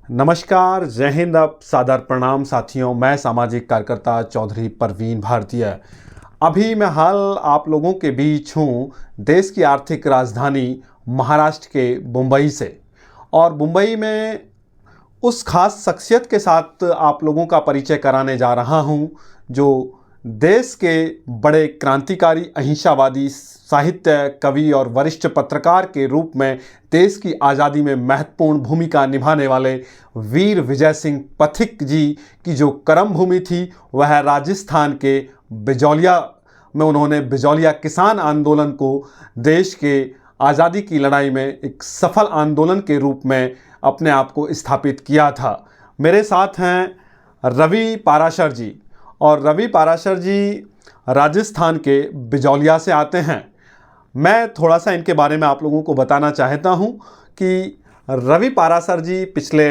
नमस्कार, जय हिंद, अब सादर प्रणाम साथियों। मैं सामाजिक कार्यकर्ता चौधरी परवीन भारतीय। अभी मैं हाल आप लोगों के बीच हूँ देश की आर्थिक राजधानी महाराष्ट्र के मुंबई से। और मुंबई में उस खास शख्सियत के साथ आप लोगों का परिचय कराने जा रहा हूँ जो देश के बड़े क्रांतिकारी, अहिंसावादी, साहित्य कवि और वरिष्ठ पत्रकार के रूप में देश की आज़ादी में महत्वपूर्ण भूमिका निभाने वाले वीर विजय सिंह पथिक जी की जो कर्म भूमि थी वह राजस्थान के बिजौलिया में। उन्होंने बिजौलिया किसान आंदोलन को देश के आज़ादी की लड़ाई में एक सफल आंदोलन के रूप में अपने आप को स्थापित किया था। मेरे साथ हैं रवि पाराशर जी, और रवि पाराशर जी राजस्थान के बिजौलिया से आते हैं। मैं थोड़ा सा इनके बारे में आप लोगों को बताना चाहता हूं कि रवि पाराशर जी पिछले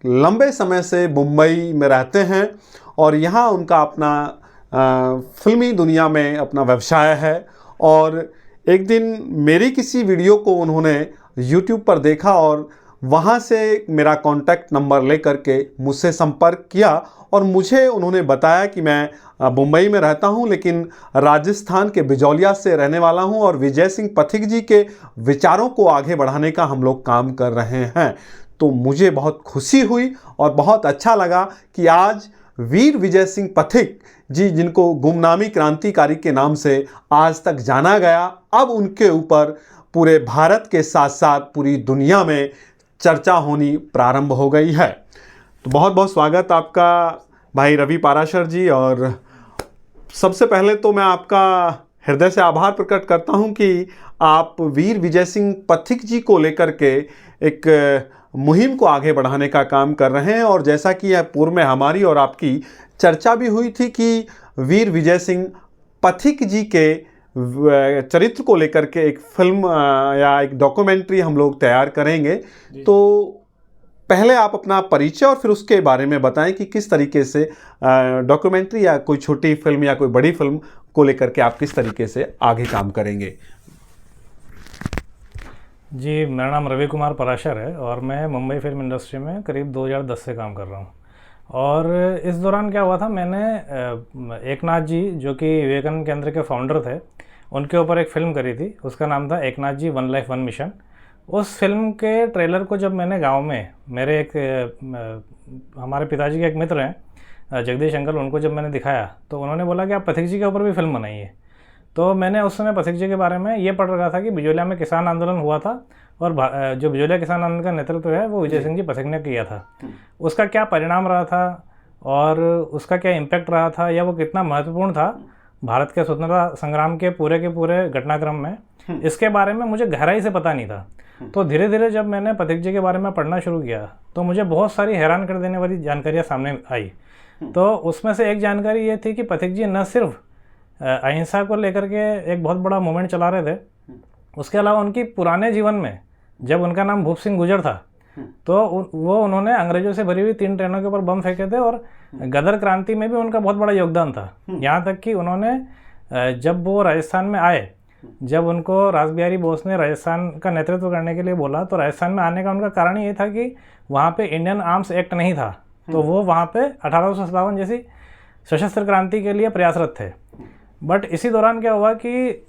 लंबे समय से मुंबई में रहते हैं और यहां उनका अपना फिल्मी दुनिया में अपना व्यवसाय है। और एक दिन मेरी किसी वीडियो को उन्होंने YouTube पर देखा और वहाँ से मेरा कॉन्टैक्ट नंबर लेकर के मुझसे संपर्क किया और मुझे उन्होंने बताया कि मैं मुंबई में रहता हूँ लेकिन राजस्थान के बिजौलिया से रहने वाला हूँ और विजय सिंह पथिक जी के विचारों को आगे बढ़ाने का हम लोग काम कर रहे हैं। तो मुझे बहुत खुशी हुई और बहुत अच्छा लगा कि आज वीर विजय सिंह पथिक जी, जिनको गुमनामी क्रांतिकारी के नाम से आज तक जाना गया, अब उनके ऊपर पूरे भारत के साथ साथ पूरी दुनिया में चर्चा होनी प्रारंभ हो गई है। तो बहुत बहुत स्वागत आपका भाई रवि पाराशर जी। और सबसे पहले तो मैं आपका हृदय से आभार प्रकट करता हूं कि आप वीर विजय सिंह पथिक जी को लेकर के एक मुहिम को आगे बढ़ाने का काम कर रहे हैं। और जैसा कि यह पूर्व में हमारी और आपकी चर्चा भी हुई थी कि वीर विजय सिंह पथिक जी के चरित्र को लेकर के एक फिल्म या एक डॉक्यूमेंट्री हम लोग तैयार करेंगे। तो पहले आप अपना परिचय और फिर उसके बारे में बताएं कि किस तरीके से डॉक्यूमेंट्री या कोई छोटी फिल्म या कोई बड़ी फिल्म को लेकर के आप किस तरीके से आगे काम करेंगे। जी, मेरा नाम रवि कुमार पराशर है और मैं मुंबई फिल्म इंडस्ट्री में करीब 2010 से काम कर रहा हूँ। और इस दौरान क्या हुआ था, मैंने एकनाथ जी जो कि विवेकानंद केंद्र के फाउंडर थे, उनके ऊपर एक फ़िल्म करी थी। उसका नाम था एकनाथ जी वन लाइफ वन मिशन। उस फिल्म के ट्रेलर को जब मैंने गांव में मेरे हमारे पिताजी के एक मित्र हैं जगदीश अंकल, उनको जब मैंने दिखाया तो उन्होंने बोला कि आप पथिक जी के ऊपर भी फिल्म बनाइए। तो मैंने उस समय पथिक जी के बारे में ये पढ़ रखा था कि बिजौलिया में किसान आंदोलन हुआ था और जो बिजौलिया किसान आंदोलन का नेतृत्व है वो विजय सिंह जी पथिक ने किया था। उसका क्या परिणाम रहा था और उसका क्या इम्पैक्ट रहा था या वो कितना महत्वपूर्ण था भारत के स्वतंत्रता संग्राम के पूरे घटनाक्रम में, इसके बारे में मुझे गहराई से पता नहीं था। तो धीरे धीरे जब मैंने पथिक जी के बारे में पढ़ना शुरू किया तो मुझे बहुत सारी हैरान कर देने वाली जानकारियाँ सामने आई। तो उसमें से एक जानकारी ये थी कि पथिक जी न सिर्फ अहिंसा को लेकर के एक बहुत बड़ा मूवमेंट चला रहे थे, उसके अलावा उनकी पुराने जीवन में जब उनका नाम भूप सिंह गुजर था तो वो उन्होंने अंग्रेजों से भरी हुई 3 ट्रेनों के ऊपर बम फेंके थे और गदर क्रांति में भी उनका बहुत बड़ा योगदान था। यहाँ तक कि उन्होंने जब वो राजस्थान में आए, जब उनको रासबिहारी बोस ने राजस्थान का नेतृत्व करने के लिए बोला तो राजस्थान में आने का उनका कारण ये था कि वहाँ पे इंडियन आर्म्स एक्ट नहीं था, तो वो वहाँ पे 1857 जैसी सशस्त्र क्रांति के लिए प्रयासरत थे। बट इसी दौरान क्या हुआ कि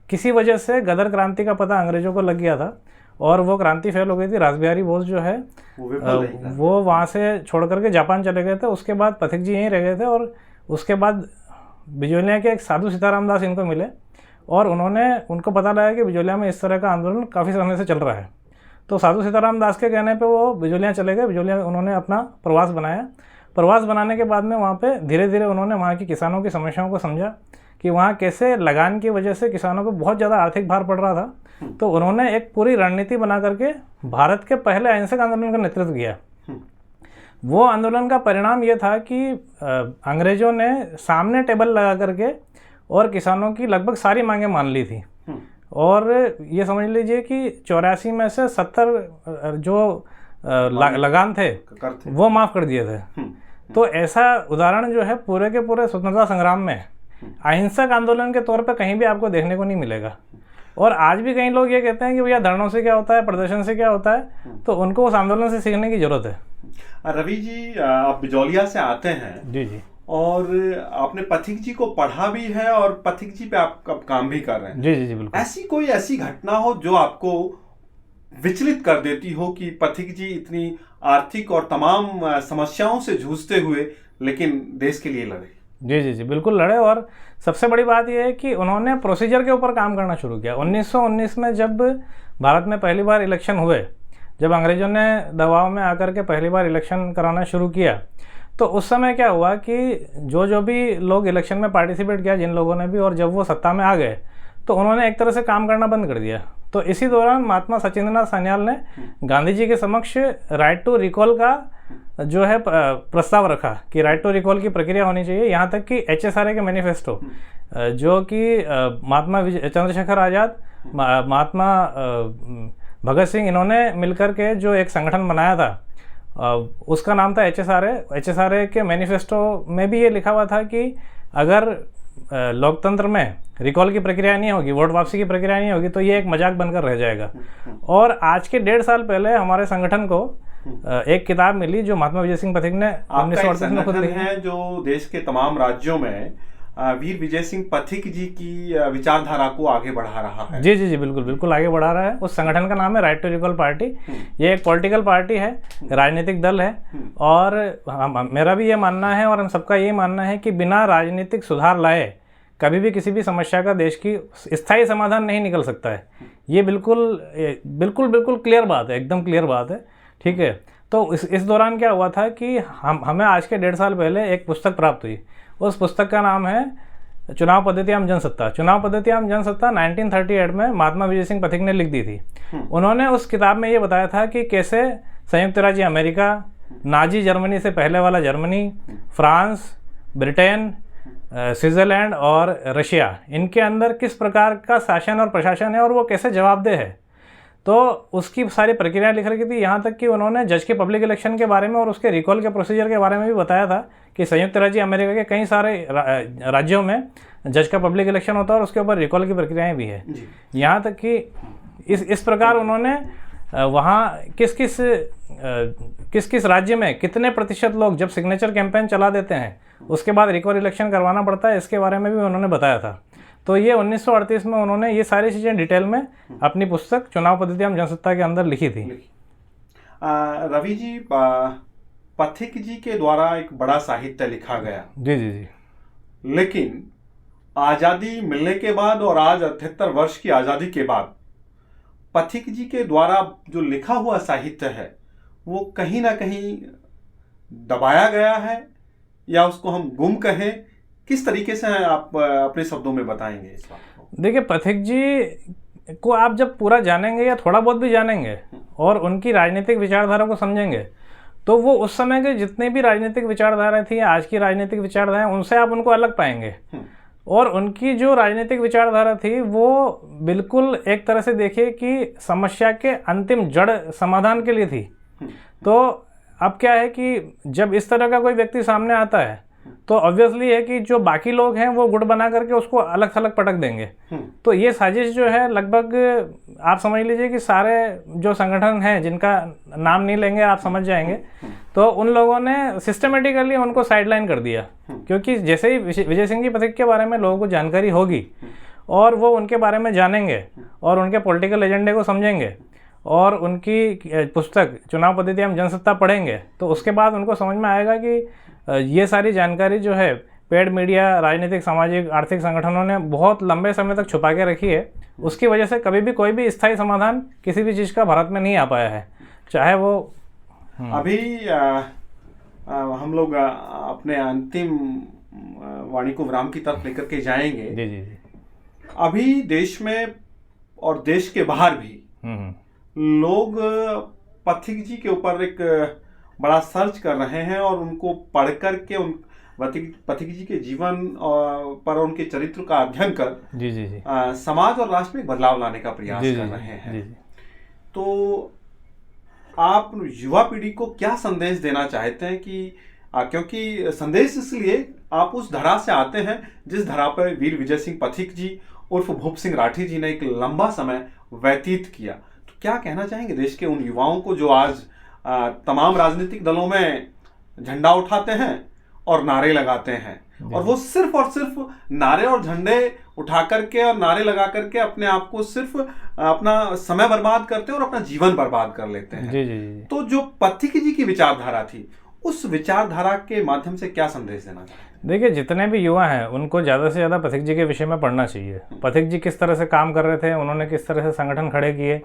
किसी वजह से गदर क्रांति का पता अंग्रेजों को लग गया था और वो क्रांति फेल हो गई थी। रासबिहारी बोस जो है वो वहाँ से छोड़ करके जापान चले गए थे। उसके बाद पथिक जी यहीं रह गए थे और उसके बाद बिजौलिया के एक साधु सीताराम दास इनको मिले और उनको पता लगा कि बिजौलिया में इस तरह का आंदोलन काफ़ी समय से चल रहा है। तो साधु सीताराम दास के कहने पे वो बिजौलिया चले गए। बिजौलिया उन्होंने अपना प्रवास बनाया। प्रवास बनाने के बाद में वहाँ पे धीरे धीरे उन्होंने वहाँ की किसानों की समस्याओं को समझा कि वहाँ कैसे लगान की वजह से किसानों को बहुत ज़्यादा आर्थिक भार पड़ रहा था। तो उन्होंने एक पूरी रणनीति बना करके भारत के पहले अहिंसक आंदोलन का नेतृत्व किया। वो आंदोलन का परिणाम ये था कि अंग्रेजों ने सामने टेबल लगा करके और किसानों की लगभग सारी मांगें मान ली थी। और ये समझ लीजिए कि 84 में से 70 जो लगान थे वो माफ़ कर दिए थे। तो ऐसा उदाहरण जो है पूरे के पूरे स्वतंत्रता संग्राम में अहिंसक आंदोलन के तौर पे कहीं भी आपको देखने को नहीं मिलेगा। और आज भी कई लोग ये कहते हैं कि भैया धरनों से क्या होता है, प्रदर्शन से क्या होता है, तो उनको उस आंदोलन से सीखने की जरूरत है। रवि जी, आप बिजौलिया से आते हैं। जी जी और आपने पथिक जी को पढ़ा भी है और पथिक जी पे आप काम भी कर रहे हैं। जी जी जी बिल्कुल। ऐसी घटना हो जो आपको विचलित कर देती हो कि पथिक जी इतनी आर्थिक और तमाम समस्याओं से जूझते हुए लेकिन देश के लिए लड़े। जी जी जी बिल्कुल लड़े। और सबसे बड़ी बात यह है कि उन्होंने प्रोसीजर के ऊपर काम करना शुरू किया। 1919 में जब भारत में पहली बार इलेक्शन हुए, जब अंग्रेजों ने दबाव में आकर के पहली बार इलेक्शन कराना शुरू किया, तो उस समय क्या हुआ कि जो भी लोग इलेक्शन में पार्टिसिपेट किया, जिन लोगों ने भी, और जब वो सत्ता में आ गए तो उन्होंने एक तरह से काम करना बंद कर दिया। तो इसी दौरान महात्मा सचिंद्रनाथ सान्याल ने गांधी जी के समक्ष राइट टू रिकॉल का जो है प्रस्ताव रखा कि राइट टू रिकॉल की प्रक्रिया होनी चाहिए। यहाँ तक कि HSRA के मैनिफेस्टो, जो कि महात्मा चंद्रशेखर आज़ाद, महात्मा भगत सिंह, इन्होंने मिलकर के जो एक संगठन बनाया था, उसका नाम था HSRA। HSRA के मैनिफेस्टो में भी ये लिखा हुआ था कि अगर लोकतंत्र में रिकॉल की प्रक्रिया नहीं होगी, वोट वापसी की प्रक्रिया नहीं होगी, तो ये एक मजाक बनकर रह जाएगा। और आज के 1.5 साल पहले हमारे संगठन को एक किताब मिली जो महात्मा विजय सिंह पथिक ने 1938 में खुद लिखी है, जो देश के तमाम राज्यों में वीर विजय सिंह पथिक जी की विचारधारा को आगे बढ़ा रहा है। जी जी जी बिल्कुल बिल्कुल आगे बढ़ा रहा है। उस संगठन का नाम है राइट टू रिकॉल पार्टी। ये एक पॉलिटिकल पार्टी है, राजनीतिक दल है। और मेरा भी ये मानना है और हम सबका ये मानना है कि बिना राजनीतिक सुधार लाए कभी भी किसी भी समस्या का देश की स्थायी समाधान नहीं निकल सकता है। ये बिल्कुल बिल्कुल बिल्कुल क्लियर बात है, एकदम क्लियर बात है। ठीक है, तो इस दौरान क्या हुआ था कि हमें आज के 1.5 साल पहले एक पुस्तक प्राप्त हुई। उस पुस्तक का नाम है चुनाव पद्धति एवं जनसत्ता। चुनाव पद्धति एवं जनसत्ता 1938 में महात्मा विजय सिंह पथिक ने लिख दी थी। उन्होंने उस किताब में ये बताया था कि कैसे संयुक्त राज्य अमेरिका, नाजी जर्मनी से पहले वाला जर्मनी, फ्रांस, ब्रिटेन, स्विट्ज़रलैंड और रशिया, इनके अंदर किस प्रकार का शासन और प्रशासन है और वो कैसे जवाबदेह है। तो उसकी सारी प्रक्रिया लिख रखी थी। यहाँ तक कि उन्होंने जज के पब्लिक इलेक्शन के बारे में और उसके रिकॉल के प्रोसीजर के बारे में भी बताया था कि संयुक्त राज्य अमेरिका के कई सारे राज्यों में जज का पब्लिक इलेक्शन होता है और उसके ऊपर रिकॉल की प्रक्रियाएं भी है। यहाँ तक कि इस प्रकार उन्होंने वहाँ किस किस राज्य में कितने प्रतिशत लोग जब सिग्नेचर कैंपेन चला देते हैं उसके बाद रिकॉल इलेक्शन करवाना पड़ता है, इसके बारे में भी उन्होंने बताया था। तो ये 1938 में उन्होंने ये सारी चीज़ें डिटेल में अपनी पुस्तक चुनाव पद्धति एवं जनसत्ता के अंदर लिखी थी। रवि जी, पथिक जी के द्वारा एक बड़ा साहित्य लिखा गया। जी जी जी। लेकिन आज़ादी मिलने के बाद और आज 78 वर्ष की आज़ादी के बाद पथिक जी के द्वारा जो लिखा हुआ साहित्य है वो कहीं ना कहीं दबाया गया है, या उसको हम गुम कहें, किस तरीके से आप अपने शब्दों में बताएंगे इस बात को? देखिए, पथिक जी को आप जब पूरा जानेंगे या थोड़ा बहुत भी जानेंगे और उनकी राजनीतिक विचारधारा को समझेंगे, तो वो उस समय के जितने भी राजनीतिक विचारधारा थी, आज की राजनीतिक विचारधारा, उनसे आप उनको अलग पाएंगे। और उनकी जो राजनीतिक विचारधारा थी वो बिल्कुल एक तरह से देखिए कि समस्या के अंतिम जड़ समाधान के लिए थी। तो अब क्या है कि जब इस तरह का कोई व्यक्ति सामने आता है तो ऑब्वियसली है कि जो बाकी लोग हैं वो गुट बना करके उसको अलग थलग पटक देंगे। तो ये साजिश जो है, लगभग आप समझ लीजिए कि सारे जो संगठन हैं जिनका नाम नहीं लेंगे, आप समझ जाएंगे, तो उन लोगों ने सिस्टमेटिकली उनको साइडलाइन कर दिया। क्योंकि जैसे ही विजय सिंह जी पथिक के बारे में लोगों को जानकारी होगी और वो उनके बारे में जानेंगे और उनके पॉलिटिकल एजेंडे को समझेंगे और उनकी पुस्तक चुनाव पद्धति एवं जनसत्ता पढ़ेंगे, तो उसके बाद उनको समझ में आएगा कि ये सारी जानकारी जो है पेड मीडिया, राजनीतिक, सामाजिक, आर्थिक संगठनों ने बहुत लंबे समय तक छुपा के रखी है। उसकी वजह से कभी भी कोई भी स्थायी समाधान किसी भी चीज़ का भारत में नहीं आ पाया है, चाहे वो अभी हम लोग अपने अंतिम वाणी को विराम की तरफ लेकर के जाएंगे। जी जी जी। अभी देश में और देश के बाहर भी लोग पथिक जी के ऊपर एक बड़ा सर्च कर रहे हैं और उनको पढ़ कर के उन पथिक जी के जीवन पर उनके चरित्र का अध्ययन कर जी जी जी समाज और राष्ट्र में बदलाव लाने का प्रयास कर रहे हैं। तो आप युवा पीढ़ी को क्या संदेश देना चाहते हैं कि क्योंकि संदेश इसलिए आप उस धरा से आते हैं जिस धरा पर वीर विजय सिंह पथिक जी उर्फ भूप सिंह राठी जी ने एक लंबा समय व्यतीत किया। तो क्या कहना चाहेंगे देश के उन युवाओं को जो आज तमाम राजनीतिक दलों में झंडा उठाते हैं और नारे लगाते हैं, और वो सिर्फ और सिर्फ नारे और झंडे उठा करके और नारे लगा करके अपने आप को सिर्फ अपना समय बर्बाद करते हैं और अपना जीवन बर्बाद कर लेते हैं। जी जी जी। तो जो पथिक जी की विचारधारा थी, उस विचारधारा के माध्यम से क्या संदेश देना चाहिए? देखिए, जितने भी युवा हैं उनको ज़्यादा से ज़्यादा पथिक जी के विषय में पढ़ना चाहिए। पथिक जी किस तरह से काम कर रहे थे, उन्होंने किस तरह से संगठन खड़े किए,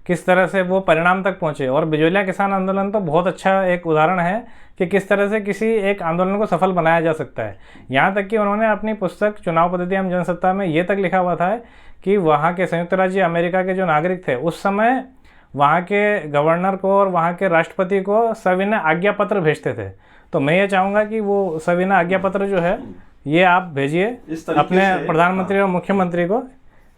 किस तरह से वो परिणाम तक पहुँचे। और बिजोलिया किसान आंदोलन तो बहुत अच्छा एक उदाहरण है कि किस तरह से किसी एक आंदोलन को सफल बनाया जा सकता है। यहाँ तक कि उन्होंने अपनी पुस्तक चुनाव पद्धति एवं जनसत्ता में ये तक लिखा हुआ था कि वहाँ के संयुक्त राज्य अमेरिका के जो नागरिक थे उस समय वहाँ के गवर्नर को और वहाँ के राष्ट्रपति को सविनय आज्ञा पत्र भेजते थे। तो मैं ये चाहूँगा कि वो सविनय आज्ञा पत्र जो है ये आप भेजिए अपने प्रधानमंत्री और मुख्यमंत्री को,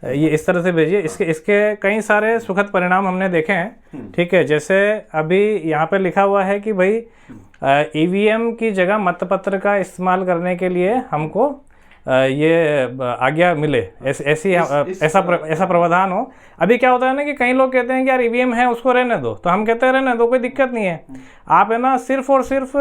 ये इस तरह से भेजिए। इसके कई सारे सुखद परिणाम हमने देखे हैं। ठीक है, जैसे अभी यहाँ पे लिखा हुआ है कि भाई ईवीएम की जगह मतपत्र का इस्तेमाल करने के लिए हमको ये आज्ञा मिले, ऐसा प्रावधान हो। अभी क्या होता है ना कि कई लोग कहते हैं कि यार ईवीएम है उसको रहने दो, तो हम कहते हैं रहने दो, कोई दिक्कत नहीं है। आप है ना सिर्फ और सिर्फ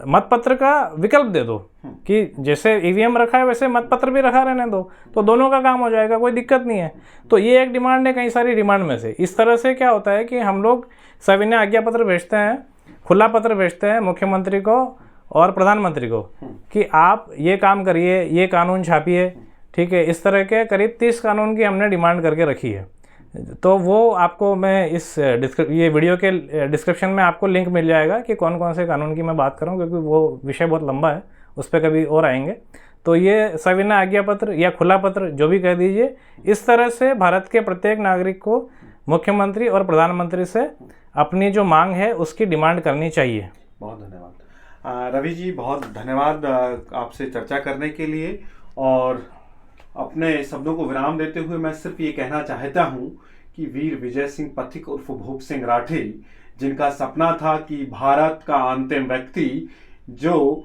मतपत्र का विकल्प दे दो कि जैसे ईवीएम रखा है वैसे मतपत्र भी रखा रहने दो, तो दोनों का काम हो जाएगा, कोई दिक्कत नहीं है। तो ये एक डिमांड है कई सारी डिमांड में से। इस तरह से क्या होता है कि हम लोग सविनय आज्ञा पत्र भेजते हैं, खुला पत्र भेजते हैं मुख्यमंत्री को और प्रधानमंत्री को कि आप ये काम करिए, ये कानून छापिए। ठीक है, इस तरह के करीब 30 कानून की हमने डिमांड करके रखी है। तो वो आपको मैं इस ये वीडियो के डिस्क्रिप्शन में आपको लिंक मिल जाएगा कि कौन कौन से कानून की मैं बात कर रहा हूँ, क्योंकि वो विषय बहुत लंबा है, उस पर कभी और आएंगे। तो ये सविनय आज्ञा पत्र या खुला पत्र जो भी कह दीजिए, इस तरह से भारत के प्रत्येक नागरिक को मुख्यमंत्री और प्रधानमंत्री से अपनी जो मांग है उसकी डिमांड करनी चाहिए। बहुत धन्यवाद रवि जी, बहुत धन्यवाद आपसे चर्चा करने के लिए। और अपने शब्दों को विराम देते हुए मैं सिर्फ ये कहना चाहता हूँ कि वीर विजय सिंह पथिक उर्फ भूप सिंह राठी, जिनका सपना था कि भारत का अंतिम व्यक्ति जो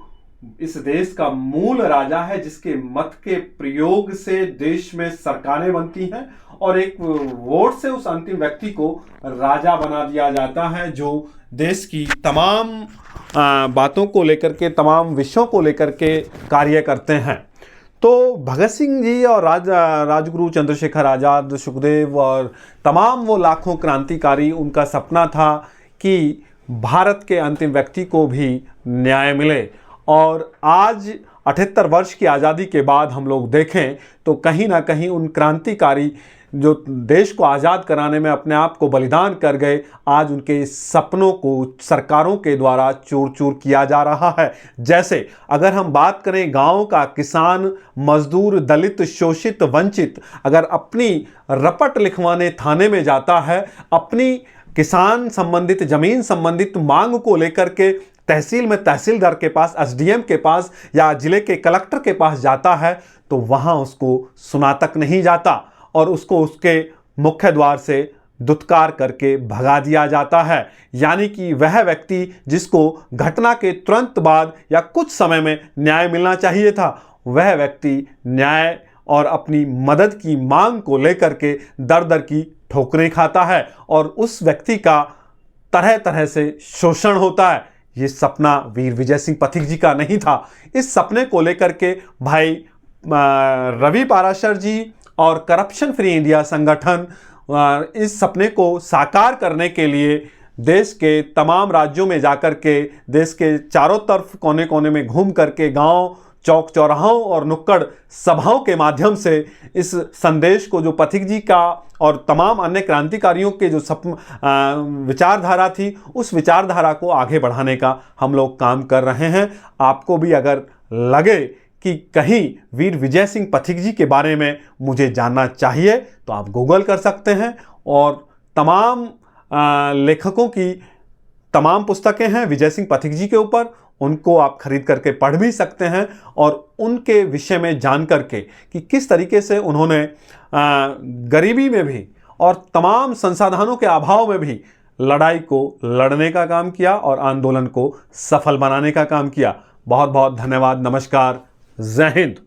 इस देश का मूल राजा है, जिसके मत के प्रयोग से देश में सरकारें बनती हैं और एक वोट से उस अंतिम व्यक्ति को राजा बना दिया जाता है, जो देश की तमाम बातों को लेकर के, तमाम विषयों को लेकर के कार्य करते हैं। तो भगत सिंह जी और राजगुरु चंद्रशेखर आज़ाद, सुखदेव और तमाम वो लाखों क्रांतिकारी, उनका सपना था कि भारत के अंतिम व्यक्ति को भी न्याय मिले। और आज 78 वर्ष की आज़ादी के बाद हम लोग देखें तो कहीं ना कहीं उन क्रांतिकारी जो देश को आज़ाद कराने में अपने आप को बलिदान कर गए, आज उनके सपनों को सरकारों के द्वारा चूर चूर किया जा रहा है। जैसे अगर हम बात करें गांव का किसान, मजदूर, दलित, शोषित, वंचित अगर अपनी रपट लिखवाने थाने में जाता है, अपनी किसान संबंधित, जमीन संबंधित मांग को लेकर के तहसील में तहसीलदार के पास, एसडीएम के पास या जिले के कलेक्टर के पास जाता है, तो वहाँ उसको सुना तक नहीं जाता और उसको उसके मुख्य द्वार से दुत्कार करके भगा दिया जाता है। यानी कि वह व्यक्ति जिसको घटना के तुरंत बाद या कुछ समय में न्याय मिलना चाहिए था, वह व्यक्ति न्याय और अपनी मदद की मांग को लेकर के दर दर की ठोकरें खाता है और उस व्यक्ति का तरह तरह से शोषण होता है। ये सपना वीर विजय सिंह पथिक जी का नहीं था। इस सपने को लेकर के भाई रवि पाराशर जी और करप्शन फ्री इंडिया संगठन इस सपने को साकार करने के लिए देश के तमाम राज्यों में जाकर के, देश के चारों तरफ कोने कोने में घूम करके, गांव, चौक चौराहों और नुक्कड़ सभाओं के माध्यम से इस संदेश को, जो पथिक जी का और तमाम अन्य क्रांतिकारियों के जो विचारधारा थी, उस विचारधारा को आगे बढ़ाने का हम लोग काम कर रहे हैं। आपको भी अगर लगे कि कहीं वीर विजय सिंह पथिक जी के बारे में मुझे जानना चाहिए तो आप गूगल कर सकते हैं और तमाम लेखकों की तमाम पुस्तकें हैं विजय सिंह पथिक जी के ऊपर, उनको आप खरीद करके पढ़ भी सकते हैं और उनके विषय में जान करके कि किस तरीके से उन्होंने गरीबी में भी और तमाम संसाधनों के अभाव में भी लड़ाई को लड़ने का काम किया और आंदोलन को सफल बनाने का काम किया। बहुत बहुत धन्यवाद। नमस्कार। जय हिंद।